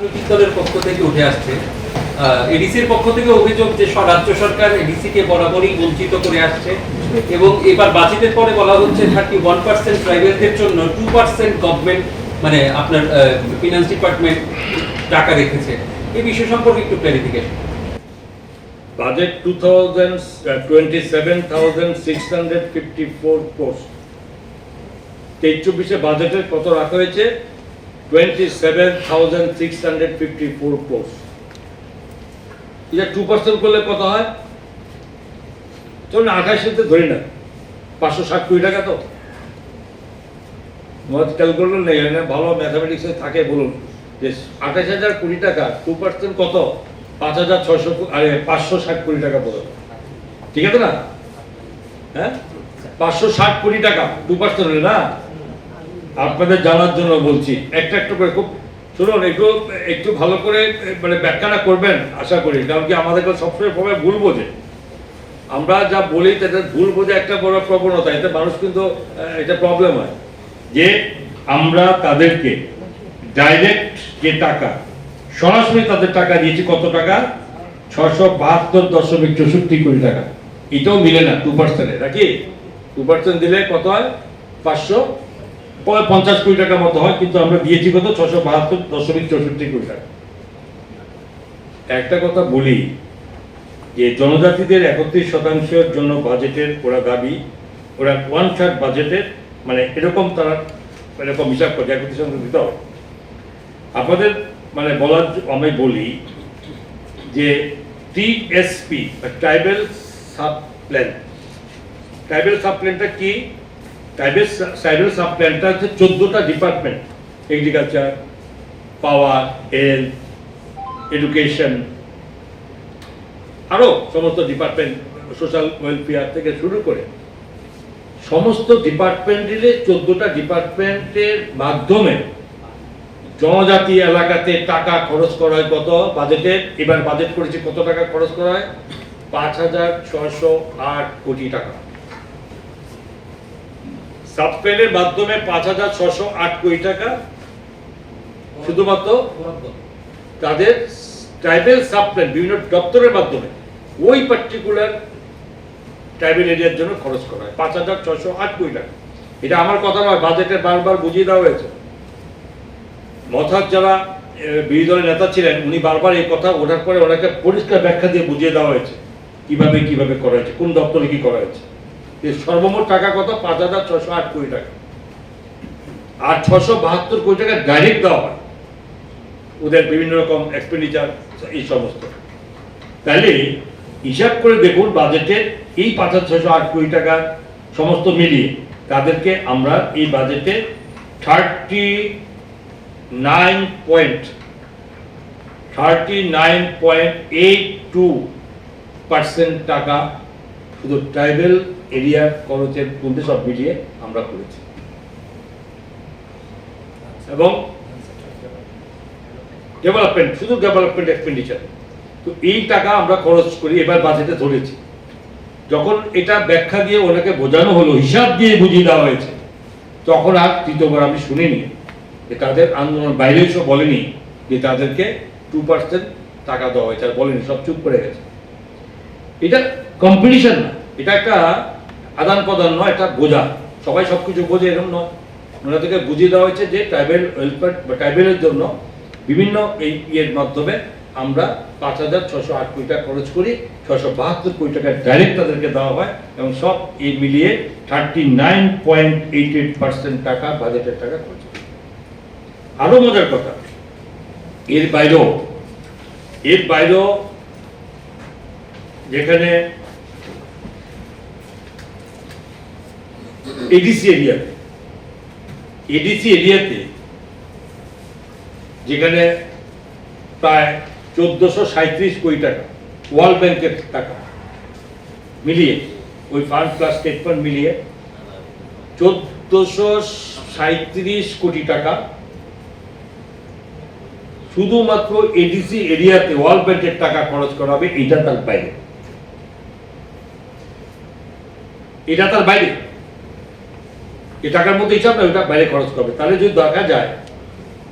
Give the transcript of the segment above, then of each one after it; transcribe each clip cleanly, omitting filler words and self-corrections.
রাজনৈতিক দলের পক্ষ থেকে উঠে আসছে এডিসির পক্ষ থেকে অভিযোগ যে রাজ্য সরকার এডিসিকে বরাবরই বঞ্চিত করে আসছে এবং এবার বাজেটের পরে বলা হচ্ছে 31% ট্রাইবেলদের জন্য 2% গভর্নমেন্ট মানে আপনার ফিনান্স ডিপার্টমেন্ট টাকা রেখেছে। এই বিষয় সম্পর্কে একটু ক্লারিফিকেশন। বাজেট 27,654 কোর্স 23-24 বাজেটের কত রাখা হয়েছে 27,654 কোর্স। এটা 2% করলে কত হয়? চলুন 28-তে ধরি না, 560 কোটি টাকা। তো ক্যালকুলেটর নেই না, ভালো ম্যাথামেটিক্সে থাকে, বলুন যে 28,000 কোটি টাকা 2% কত? 560 কোটি টাকা বলুন, ঠিক আছে না? হ্যাঁ, 560 কোটি টাকা 2% হলে না। আপনাদের জানার জন্য বলছি, একটা একটা করে খুব শুনুন, একটু ভালো করে মানে ব্যাখ্যাটা করবেন আশা করি, কারণ কি আমাদের সবসময় ভুল বোঝে, আমরা যা বলি তাতে ভুল বোঝে একটা বড় প্রবণতা, এতে মানুষ কিন্তু এটা প্রবলেম হয় যে আমরা তাদেরকে ডাইরেক্ট যে টাকা সরাসরি তাদের টাকা দিয়েছি কত টাকা? 672.64 কোটি টাকা। এটাও মিলে না 2%-এ, নাকি? 2% দিলে কত হয়? 550 কোটি টাকার মতো হয়, কিন্তু আমরা দিয়েছি কত? 672.64 কোটি টাকা। একটা কথা বলি যে জনজাতিদের 31% জন্য বাজেটের ওরা দাবি, ওরা 1/3 বাজেটের মানে এরকম তারা এরকম হিসাব করে 31% দিতে হবে। আপনাদের মানে বলার আমি বলি যে TSP tribal sub plan, tribal sub প্ল্যানটা কি? ট্রাইবেল সাব প্ল্যানটা হচ্ছে 14টা ডিপার্টমেন্ট, এগ্রিকালচার, পাওয়ার, হেলথ, এডুকেশন, আরও সমস্ত ডিপার্টমেন্ট, সোশ্যাল ওয়েলফেয়ার থেকে শুরু করে সমস্ত ডিপার্টমেন্টের 14টা ডিপার্টমেন্টের মাধ্যমে জনজাতি এলাকাতে টাকা খরচ করা হয়। কত বাজেটে? এবার বাজেট করেছে কত টাকা খরচ করা হয়? 5,608 কোটি টাকা। সাবপ্ল্যানের মাধ্যমে 5,608 কোটি টাকা শুধুমাত্র তাদের ট্রাইবেল সাবপ্ল্যান বিভিন্ন দপ্তরের মাধ্যমে ওই পার্টিকুলার ট্রাইবেল এরিয়ার জন্য খরচ করা হয় 5,608 কোটি টাকা। এটা আমার কথা নয়, বাজেটে বারবার বুঝিয়ে দেওয়া হয়েছে। মথার যারা বিরোধী দলের নেতা ছিলেন উনি বারবার এই কথা ওঠার পরে ওনাকে পরিষ্কার ব্যাখ্যা দিয়ে বুঝিয়ে দেওয়া হয়েছে কিভাবে করা হয়েছে, কোন দপ্তরে কি করা হয়েছে। সর্বমোট টাকা কত? 5,608 কোটি টাকা। আর 672 কোটি টাকা ডাইরেক্ট দেওয়া হয় ওদের বিভিন্ন রকম এক্সপেন্ডিচার, এই সমস্ত। তাহলে হিসাব করে দেখুন বাজেটের এই 5,608 কোটি টাকা সমস্ত মিলিয়ে তাদেরকে আমরা এই বাজেটে 39.82% টাকা শুধু ট্রাইবেল এরিয়ার খরচের মধ্যে সব মিলিয়ে আমরা করেছি। এবং ডেভেলপমেন্ট, শুধু ডেভেলপমেন্ট এক্সপেন্ডিচার, তো এই টাকা আমরা খরচ করি এবার বাজেটে ধরেছি। যখন এটা ব্যাখ্যা দিয়ে ওনাকে বোঝানো হলো, হিসাব দিয়ে বুঝিয়ে দেওয়া হয়েছে, তখন আর তৃতীয়বার আমি শুনিনি যে তাদের আন্দোলন বাইরে এসে বলেনি যে তাদেরকে 2% টাকা দেওয়া হয়েছে, আর বলেনি, সব চুপ করে গেছে। এটা কম্পিটিশন না, এটা একটা আদান প্রদান নয়, এটা বোঝা, সবাই সবকিছু বোঝে এরকম নয়। ওনাদেরকে বুঝিয়ে দেওয়া হয়েছে যে ট্রাইবেল ওয়েলফেয়ার বা ট্রাইবেলের জন্য বিভিন্ন এই ইয়ের মাধ্যমে আমরা 5,608 কোটি টাকা খরচ করি, 672 কোটি টাকা ডাইরেক্ট তাদেরকে দেওয়া হয়, এবং সব এই মিলিয়ে 39.88% টাকা বাজেটের টাকা খরচ করি। আরো মজার কথা, এর বাইরেও যেখানে এডিসি এরিয়াতে যেখানে প্রায় 1,437 কোটি টাকা ওয়ার্ল্ড ব্যাংকের টাকা মিলিয়ে, ওই ফান্ড প্লাস স্টেট ফান্ড মিলিয়ে 1,437 কোটি টাকা শুধুমাত্র এডিসি এরিয়াতে ওয়ার্ল্ড ব্যাংকের টাকা খরচ করা হবে। এটা তার বাইরে, এই টাকার মধ্যে হিসাব না, ওইটা বাইরে খরচ করবে। তাহলে যদি দেখা যায়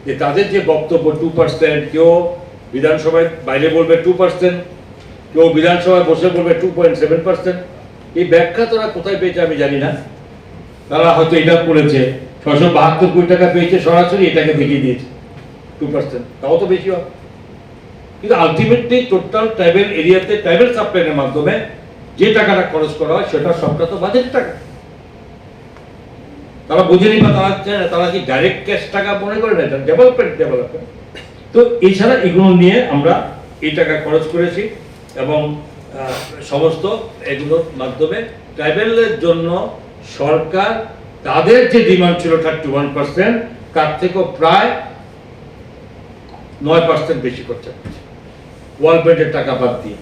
যে তাদের যে বক্তব্য 2%, কেউ বিধানসভায় বাইরে বলবে 2%, কেউ বিধানসভায় বসে বলবে 2.7%। এই ব্যাখ্যা তারা কোথায় পেয়েছে আমি জানি না। তারা হয়তো এটা করেছে 672 কোটি টাকা পেয়েছে, সরাসরি এটাকে দেখিয়ে দিয়েছে 2%, তাও তো বেশি হয়। কিন্তু আলটিমেটলি টোটাল ট্রাইবেল এরিয়াতে ট্রাইবেল সাপ্লাইয়ের মাধ্যমে যে টাকাটা খরচ করা হয় সেটা সবটা তো বাজেটের টাকা। তারা বোঝেনি বা তারা কি ডাইরেক্ট ক্যাশ টাকা মনে করে না, এটা ডেভেলপমেন্ট। তো এছাড়া এগুলো নিয়ে আমরা এই টাকা খরচ করেছি এবং সমস্ত এগুলোর মাধ্যমে ট্রাইবেলের জন্য সরকার তাদের যে ডিমান্ড ছিল 31%, তার থেকেও প্রায় 9% বেশি খরচা করছে ওয়ার্ল্ড ব্যাংকের টাকা বাদ দিয়ে।